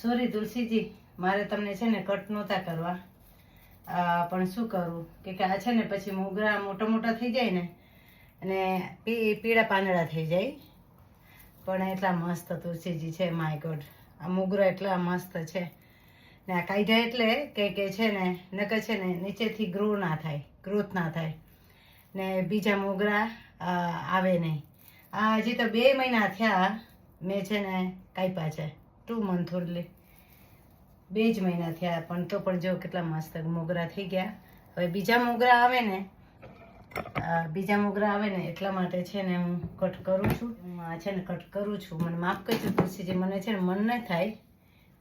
Sorry તુલસીજી, મારે તમને છે ને કટ નહોતા કરવા, પણ શું કરું કે આ છે ને પછી મોગરા મોટા મોટા થઈ જાય ને અને પીળા પાંદડા થઈ જાય. પણ એટલા મસ્ત તુલસીજી છે, માય ગોડ, આ મોગરા એટલા મસ્ત છે ને આ કાઢ્યા એટલે કે છે ને નકર છે ને નીચેથી ગ્રોથ ના થાય ને બીજા મોગરા આવે નહીં. આ હજી તો 2 મહિના થયા મેં છે ને કાપ્યા છે, 2 months ઓનલી, 2 જ મહિના થયા, પણ તો પણ જો કેટલા મસ્ત મોગરા થઈ ગયા. હવે બીજા મોગરા આવે ને એટલા માટે છે ને હું કટ કરું છું. છે ને કટ કરું છું, મને માફ કરજો તુલસીજી, મને છે ને મન ન થાય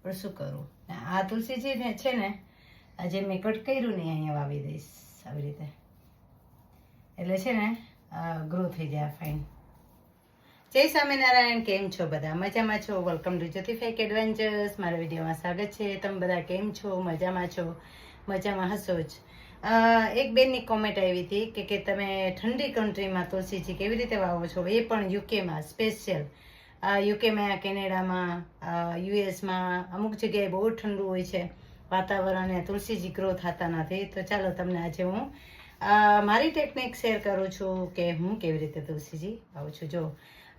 પણ શું કરું. આ તુલસીજી ને છે ને આજે મેં કટ કર્યું ને અહીંયા વાવી દઈશ આવી રીતે, એટલે છે ને ગ્રો થઈ જાય ફાઇન. જય સ્વામિનારાયણ, કેમ છો બધા? મજામાં છો? વેલકમ ટુ જ્યોતિફાઈક એડવેન્ચર્સ. મારા વિડીયોમાં સ્વાગત છે. તમે બધા કેમ છો? મજામાં છો? મજામાં હશો જ. એક બેનની કોમેન્ટ આવી હતી કે તમે ઠંડી કન્ટ્રીમાં તુલસીજી કેવી રીતે વાવો છો, એ પણ યુકેમાં સ્પેશિયલ. યુકેમાં, કેનેડામાં, યુએસમાં અમુક જગ્યાએ બહુ ઠંડુ હોય છે વાતાવરણ, અને તુલસીજી ગ્રો થતા નથી. તો ચાલો તમને આજે હું મારી ટેકનિક શેર કરું છું કે હું કેવી રીતે તુલસીજી વાવું છું. જો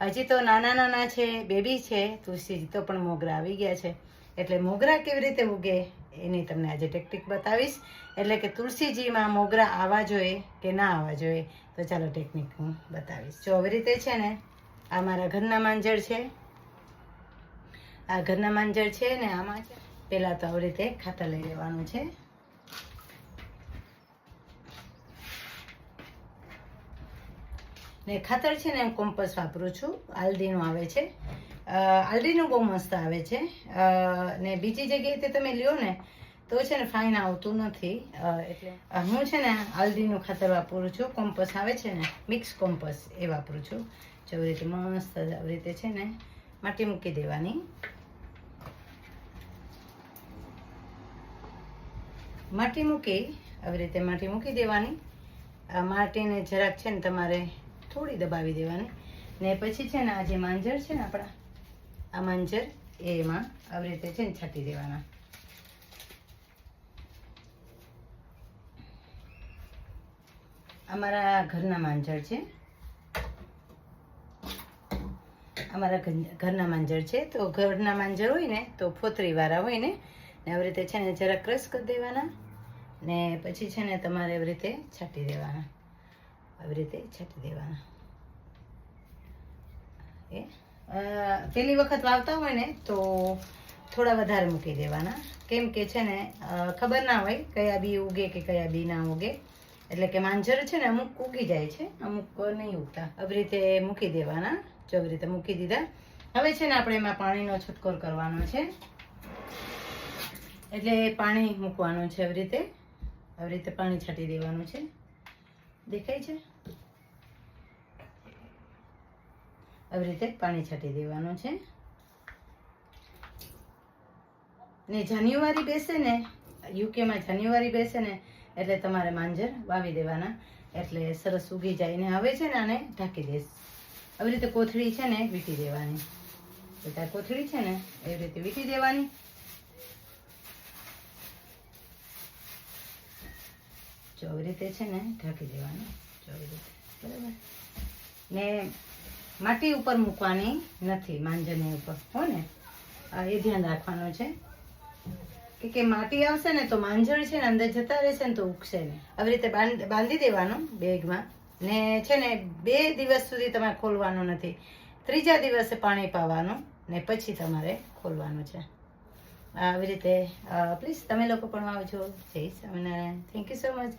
હજી તો નાના છે, બેબી છે તુલસીજી, તો પણ મોગરા આવી ગયા છે. એટલે મોગરા કેવી રીતે ઉગે એની તમને આજે ટેકનિક બતાવીશ. એટલે કે તુલસીજીમાં મોગરા આવવા જોઈએ કે ના આવવા જોઈએ, તો ચાલો ટેકનિક હું બતાવીશ. જો આવી રીતે છે ને આ મારા ઘરના માંજર છે, આ ઘરના માંજર છે ને આમાં છે પહેલાં તો આવી રીતે ખાતર લઈ લેવાનું છે. ને ખાતર છે ને હું કોમ્પોસ્ટ વાપરું છું, આલ્દીનું આવે છે. આલ્દીનું બહુ મસ્ત આવે છે. ને બીજી જગ્યાએથી તમે લ્યો ને તો છે ને ફાઇન આવતું નથી, એટલે હું છે ને આલ્દીનું ખાતર વાપરું છું. કોમ્પોસ્ટ આવે છે ને, મિક્સ કોમ્પોસ્ટ, એ વાપરું છું. જો આવી રીતે મસ્ત આવી રીતે છે ને માટી મૂકી દેવાની. માટી મૂકી દેવાની. માટીને જરાક છે ને તમારે થોડી દબાવી દેવાની. ને પછી છે ને આ જે માંજર છે ને આપણા, આ માંજર એમાં આવી રીતે છે ને છાંટી દેવાના. અમારા ઘરના માંજર છે, ઘરના માંજર છે. તો ઘરના માંજર હોય ને તો ફોતરીવાળા હોય ને આવી રીતે છે ને જરા ક્રશ કરી દેવાના. ને પછી છે ને તમારે આવી રીતે છાંટી દેવાના, પહેલી વખત વાવતા હોય ને તો થોડા વધારે મૂકી દેવાના, કેમ કે છે ને ખબર ના હોય કયા બી ઉગે કે કયા બી ના ઉગે. એટલે કે માંજર છે ને અમુક ઉગી જાય છે, અમુક નહીં ઉગતા. આવી રીતે મૂકી દેવાના. જો આવી રીતે મૂકી દીધા. હવે છે ને આપણે એમાં પાણીનો છંટકાવ કરવાનો છે. એટલે પાણી મૂકવાનું છે, આવી રીતે પાણી છાંટી દેવાનું છે. દેખાય છે? આવી રીતે પાણી છાંટી દેવાનું છે. ને જાન્યુઆરી બેસે ને, યુકેમાં જાન્યુઆરી બેસે ને એટલે તમારે માંજર વાવી દેવાના, એટલે સરસ ઉગી જાય. ને હવે છે ને આને ઢાંકી દઈશ. આવી રીતે કોથળી છે ને વીંટી દેવાની. એટલે કોથળી છે ને એવી રીતે વીંટી દેવાની. જો આવી રીતે છે ને ઢાંકી દેવાની. જો આવી રીતે, બરાબર. ને માટી ઉપર મૂકવાની નથી, માંજરની ઉપર હો ને, એ ધ્યાન રાખવાનું છે કે માટી આવશે ને તો માંજર છે ને અંદર જતા રહેશે ને તો ઉગશે નહીં. આવી રીતે બાંધી દેવાનું બેગમાં. ને છે ને 2 દિવસ સુધી તમારે ખોલવાનું નથી, 3જા દિવસે પાણી પાવાનું ને પછી તમારે ખોલવાનું છે. આવી રીતે પ્લીઝ તમે લોકો પણ વાવજો. જય Swaminarayan. Thank you so much.